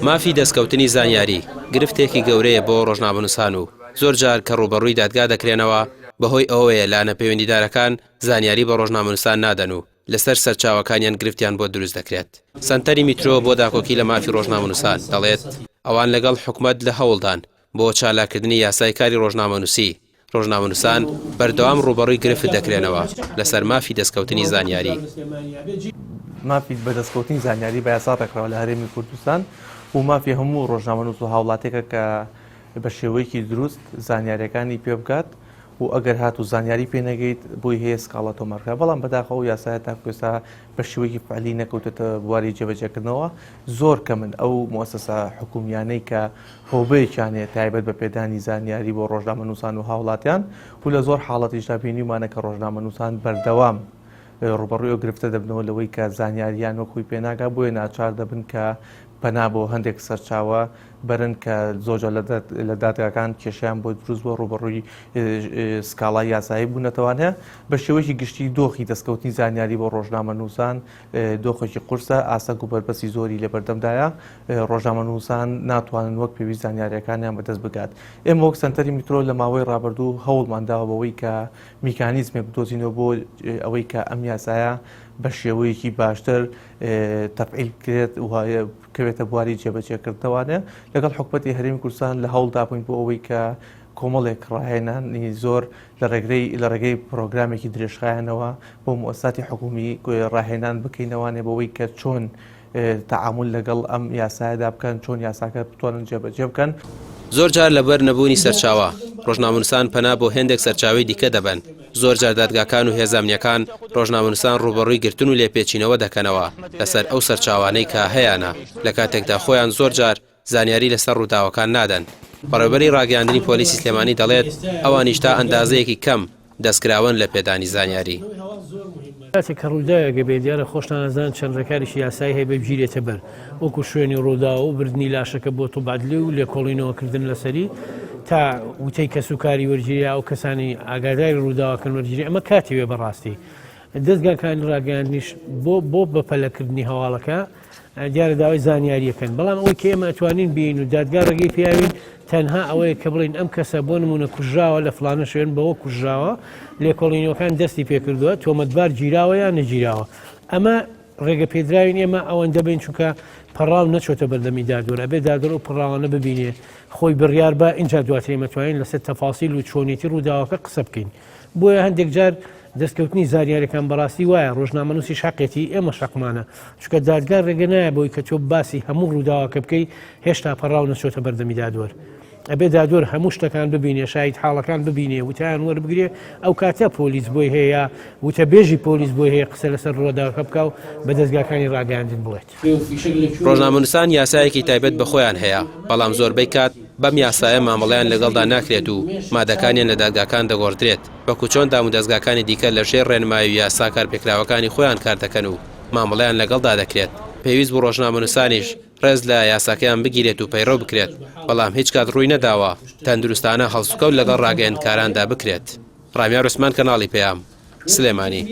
مافی دەستکەوتنی زانیاری گرفتێکی گەورەیە بۆ ڕۆژنامەنووسان و زۆر جار کە ڕوبەڕووی دادگا دەکرێنەوە بەهۆی ئەوەیە لاە پەیوەندیدارەکان زانیاری بە ڕۆژنامەنووسان نادەن و لەسەر سەرچاوەکانیان گرفتیان بۆ دروست دەکرێت. سەنتەری میترۆ بۆ داکۆکی لە مافی ڕۆژنامەنووسان دەڵێت ئەوان لەگەڵ حکومەت لە هەوڵدان بۆ چالاکردنی یاسای کاری ڕۆژنامەنووسی. ڕۆژنامەنووسان بەردەوام ڕوبەڕووی گرفت دەکرێنەوە لەسەر مافی دەستکەوتنی زانیاری. مافی بەدەستکەوتنی زانیاری بە یاسا ڕێکراوە لە هەرێمی کوردستان و مافی هەموو ڕۆژنامەنووس و هاوڵاتێکە کە بە شێوەیەکی دروست زانیاریەکانی پێ بکات و ئەگەر هات و زانیاری پێنەگەیت بۆی هەیە سکاڵە تۆمارکە، بەڵام بەداخەوە یاسایە تاکوێستا بە شێوەیەکی فعلی نەکەوتێتە بواری جێبەجێکردنەوە. زۆر کەمن ئەو مؤسسە حکومیانەی کە هۆبەیەکیانێت تایبەت بە پێدانی زانیاری بۆ ڕۆژنامەنووسان و هاوڵاتیان و لە زۆر حاڵەتیشدا بینیمانە کە ڕۆژنامەنووسان بەردەوام ڕوبەڕووی ئەو گرفتە دەبنەوە لەوەی کە زانیاریان وەکوی پێناگا، بۆیە ناچار دەبن کە پەنا بۆ هەندێک سەرچاوە بەرن کە زۆرجار لە دادگاکان کێشیان بۆ دروست بۆ ڕوبەڕووی سکاڵای یاسایی بوونەتەوان هەیە. بە شێوەیەکی گشتی دۆخی دەستکەوتنی زانیاری بۆ ڕۆژنامەنووسان دۆخێکی قورسە، ئاسەک و بەربەسی زۆری لە بەردەمدایە. ڕۆژنامەنووسان ناتوانن وەک پێویست زانیاریەکانیان بەدەست بگات. ئێمە وەک سەنتەری میترۆ لە ماوەی ڕابردوو هەوڵمانداوە بەوەی کە میکانیزمێک بدۆزینەوە بۆ ئەوەی کە ئەم یاسایە بە شێوەیەکی باشتر تەفعیل کرێت و کەوێتە بواری جێبەجێکردنەوەوانێ. لەگەڵ حکومەتی هەرێمی کوردستان لە هەوڵدا بووین بۆ ئەوەی کە کۆمەڵێک ڕاهێنانی زۆر لە ڕێگەی پرۆگرامێکی درێژخایەنەوە بۆ مؤسساتی حکومی ڕاهێنان بکەینەوانێ بەوەی کە چۆن تعامل لەگەڵ ئەم یاسایەدا بکەن، چۆن یاساکە بتوانن جێبەجێ بکەن. زۆر جار لەبەر نەبوونی سەرچاوە ڕۆژنامەنووسان پەنا بۆ هێندێک سەرچاوی دیکە دەبن. زۆر جار دادگاکان و هێزانیەکان ڕۆژنامەنووسان ڕوبەڕووی گرتن و لێپێچینەوە دەکەنەوە لەسەر ئەو سەرچاوانەی کە هەیەە، لە کاتێکدا خۆیان زۆر جار زانیاری لەسەر ڕووداوەکان نادەن. بەڕێوەبەری ڕاگەیاندنی پۆلیسی سلێمانی دەڵێت ئەوانیش تا ئەندازەیەکی کەم دەستکراون لە پێدانی زانیاری. کاتێک کە ڕووداوێکە بێ دیارە خۆشتان نەزان چەند ڕێکاریشی یاسایی هەیە بگیرێتە بەر، وەکو شوێنی ڕووداوە و بردننی لاشەکە بۆ توبادلی و لێکۆڵینەوەکردن لەسەری تا وتەی کەسوکاری وەرگیری ئەو کەسانی ئاگاداری ڕووداوەکەن وەرگیری. ئەمە کاتی وێ بەڕاستی دەستگاکانی ڕاگەیاندنیش بۆ بەپەلەکردنی هەواڵەکە دیارە داوای زانیاریەکەن، بەڵام ئەوەی کە ئێمە ئەتوانین بین و دادگا ڕێگەی پیاوین تەنها ئەوەیە کە بڵین ئەم کەسە بۆ نمونە کوژراوە لە فلانە شوێن بەوە کوژراوە، لێکۆڵینەوەکان دەستی پێکردووە، تۆمەتبار گیراوە یان نەگیراوە. ئەمە ڕێگە پێدراوین ئێمە ئەوەندە بین چونکە پەڕاو نەچۆتە بەردەمی دادوەرە، ئەبێ دادوەر و پڕاوانە ببینێ خۆی بڕیار بە اینجا دواتر ئێمە توانین لەسەر تەفاسیل و چۆنیەتی ڕووداوەکە قسە بکەین. بۆیە هەندێک جار دەستکەوتنی زانیاریەکان بەڕاستی وایە ڕۆژنامەنووسی شەقێتی ئێمە شەقمانە، چونکە دادگا ڕێگە نایە بۆی کە تۆ باسی هەموو ڕووداوەکە بکەی هێشتا پەڕاو نەچۆتە بەردەمی دادوەر. ئەبێ دادوەر هەموو شتەکان ببینێ، شاید حاڵەکان ببینێ، وتیان وەربگرێ، ئەو کاتە پۆلیس بۆی هەیە وتە بێژی پۆلیس بۆی هەیە قسە لەسەر ڕۆداوەکە بکە و بە دەستگاکانی ڕاگەیاندن بڵێت. ڕۆژنامەنووسان یاسایەکی تایبەت بە خۆیان هەیە، بەڵام زۆربەی کات بەم یاسایە مامەڵەیان لەگەڵدا ناکرێت و مادەکانیان لە دادگاکان دەگۆڕدرێت، وەکو چۆن دام و دەستگاکانی دیکە لە ژێر ڕێنمایی و یاسا کارپێکراوەکانی خۆیان کار دەکەن و مامەڵەیان لەگەڵدا دەکرێت. پێویست بۆ ڕۆژنامەنووسانیش ڕێز لە یاساکەیان بگیرێت و پەیڕۆ بکرێت، بەڵام هیچ کات ڕووی نەداوە تەندروستانە هەڵسوکەوت لەگەڵ ڕاگەیەندکاراندا بکرێت. ڕامیار عوسمان، کەناڵی پێام، سلێمانی.